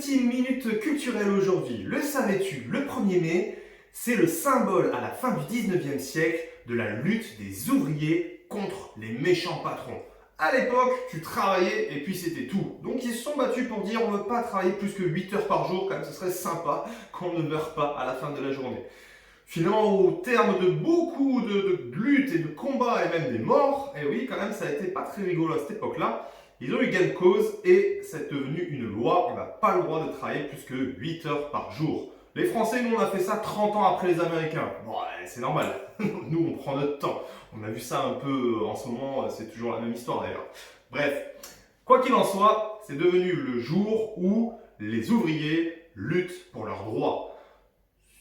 Petite minute culturelle aujourd'hui. Le savais-tu, le 1er mai, c'est le symbole à la fin du 19e siècle de la lutte des ouvriers contre les méchants patrons. À l'époque, tu travaillais et puis c'était tout. Donc ils se sont battus pour dire on ne veut pas travailler plus que 8 heures par jour, quand même ce serait sympa qu'on ne meure pas à la fin de la journée. Finalement, au terme de beaucoup de luttes et de combats et même des morts, et oui, quand même, ça a été pas très rigolo à cette époque-là, ils ont eu gain de cause et c'est devenu une loi. On n'a pas le droit de travailler plus que 8 heures par jour. Les Français, nous, on a fait ça 30 ans après les Américains. Bon, c'est normal. Nous, on prend notre temps. On a vu ça un peu en ce moment, c'est toujours la même histoire d'ailleurs. Bref, quoi qu'il en soit, c'est devenu le jour où les ouvriers luttent pour leurs droits.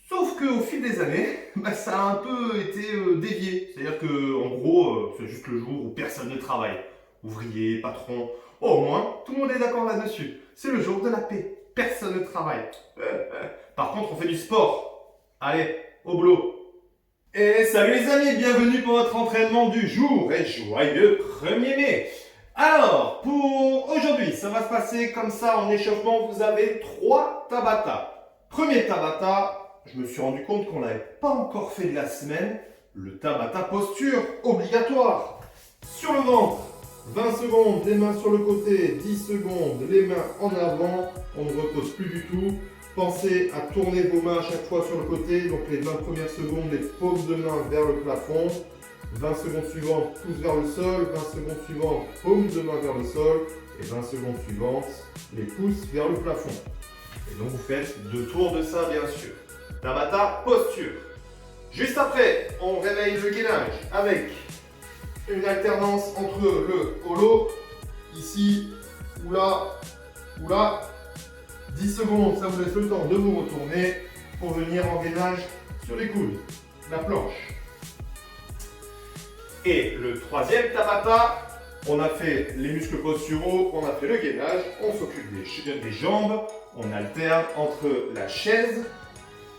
Sauf qu'au fil des années, ça a un peu été dévié. C'est-à-dire qu'en gros, c'est juste le jour où personne ne travaille. Ouvriers, patrons, au moins, tout le monde est d'accord là-dessus. C'est le jour de la paix. Personne ne travaille. Par contre, on fait du sport. Allez, au boulot. Et salut les amis, bienvenue pour votre entraînement du jour et joyeux 1er mai. Alors, pour aujourd'hui, ça va se passer comme ça en échauffement. Vous avez 3 Tabata. Premier Tabata. Je me suis rendu compte qu'on n'avait pas encore fait de la semaine, le Tabata posture obligatoire. Sur le ventre, 20 secondes, les mains sur le côté, 10 secondes, les mains en avant, on ne repose plus du tout. Pensez à tourner vos mains à chaque fois sur le côté, donc les 20 premières secondes, les paumes de main vers le plafond. 20 secondes suivantes, pouce vers le sol, 20 secondes suivantes, paumes de main vers le sol, et 20 secondes suivantes, les pouces vers le plafond. Et donc vous faites 2 tours de ça bien sûr. Tabata posture. Juste après, on réveille le gainage avec une alternance entre le holo, ici, ou là, 10 secondes, ça vous laisse le temps de vous retourner pour venir en gainage sur les coudes, la planche. Et le troisième Tabata, on a fait les muscles posturaux, on a fait le gainage, on s'occupe des jambes, on alterne entre la chaise,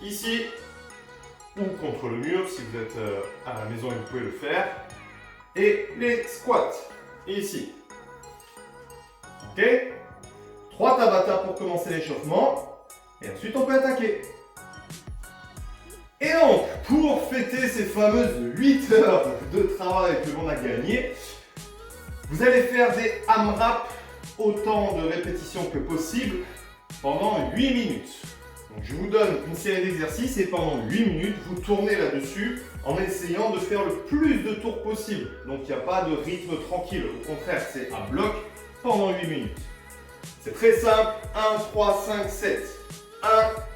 ici, ou contre le mur, si vous êtes à la maison et vous pouvez le faire. Et les squats, ici. Ok? 3 Tabata pour commencer l'échauffement. Et ensuite, on peut attaquer. Et donc, pour fêter ces fameuses 8 heures de travail que l'on a gagné, vous allez faire des AMRAP autant de répétitions que possible pendant 8 minutes. Donc je vous donne une série d'exercices et pendant 8 minutes, vous tournez là-dessus en essayant de faire le plus de tours possible. Donc il n'y a pas de rythme tranquille, au contraire, c'est à bloc pendant 8 minutes. C'est très simple, 1, 3, 5, 7.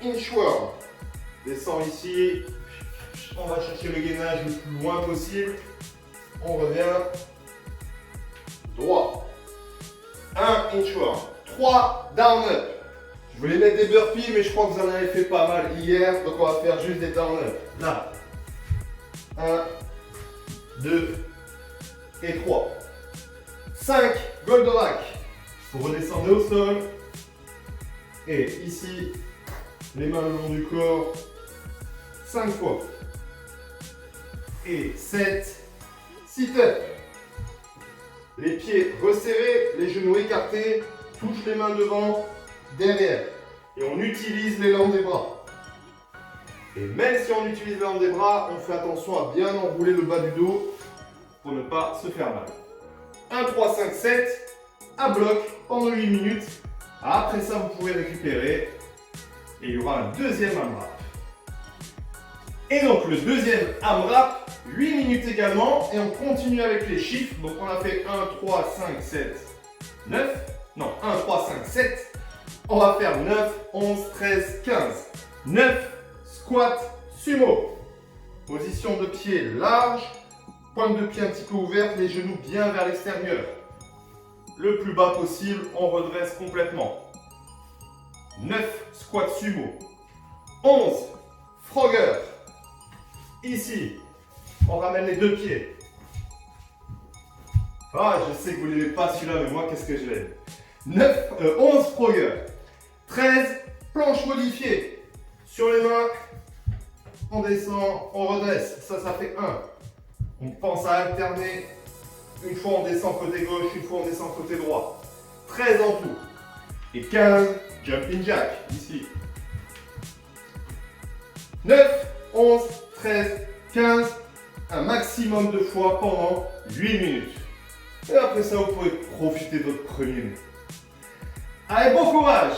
1, inchworm. Descend ici, on va chercher le gainage le plus loin possible. On revient droit. 1, inchworm. 3, down up. Je voulais mettre des burpees, mais je crois que vous en avez fait pas mal hier, donc on va faire juste des down up. Là. 1, 2 et 3. 5, Goldorak. Vous redescendez au sol. Et ici, les mains le long du corps. 5 fois. Et 7, sit-up. Les pieds resserrés, les genoux écartés, touche les mains devant. Derrière. Et on utilise l'élan des bras. Et même si on utilise l'élan des bras, on fait attention à bien enrouler le bas du dos pour ne pas se faire mal. 1, 3, 5, 7, à bloc pendant 8 minutes. Après ça, vous pouvez récupérer et il y aura un deuxième AMRAP. Et donc le deuxième AMRAP, 8 minutes également, et on continue avec les chiffres. Donc on a fait 1, 3, 5, 7, 9. Non, 1, 3, 5, 7. On va faire 9, 11, 13, 15. 9, squat, sumo. Position de pied large, pointe de pied un petit peu ouverte, les genoux bien vers l'extérieur. Le plus bas possible, on redresse complètement. 9, squat sumo. 11, Frogger. Ici, on ramène les 2 pieds. Ah, je sais que vous ne l'aimez pas celui-là, mais moi, qu'est-ce que je l'aime. 11 Frogger. 13, planche modifiée. Sur les mains, on descend, on redresse. Ça fait 1. On pense à alterner. Une fois on descend côté gauche, une fois on descend côté droit. 13 en tout. Et 15, jumping jack, ici. 9, 11, 13, 15, un maximum de fois pendant 8 minutes. Et après ça, vous pouvez profiter de votre premier mai. Allez, bon courage!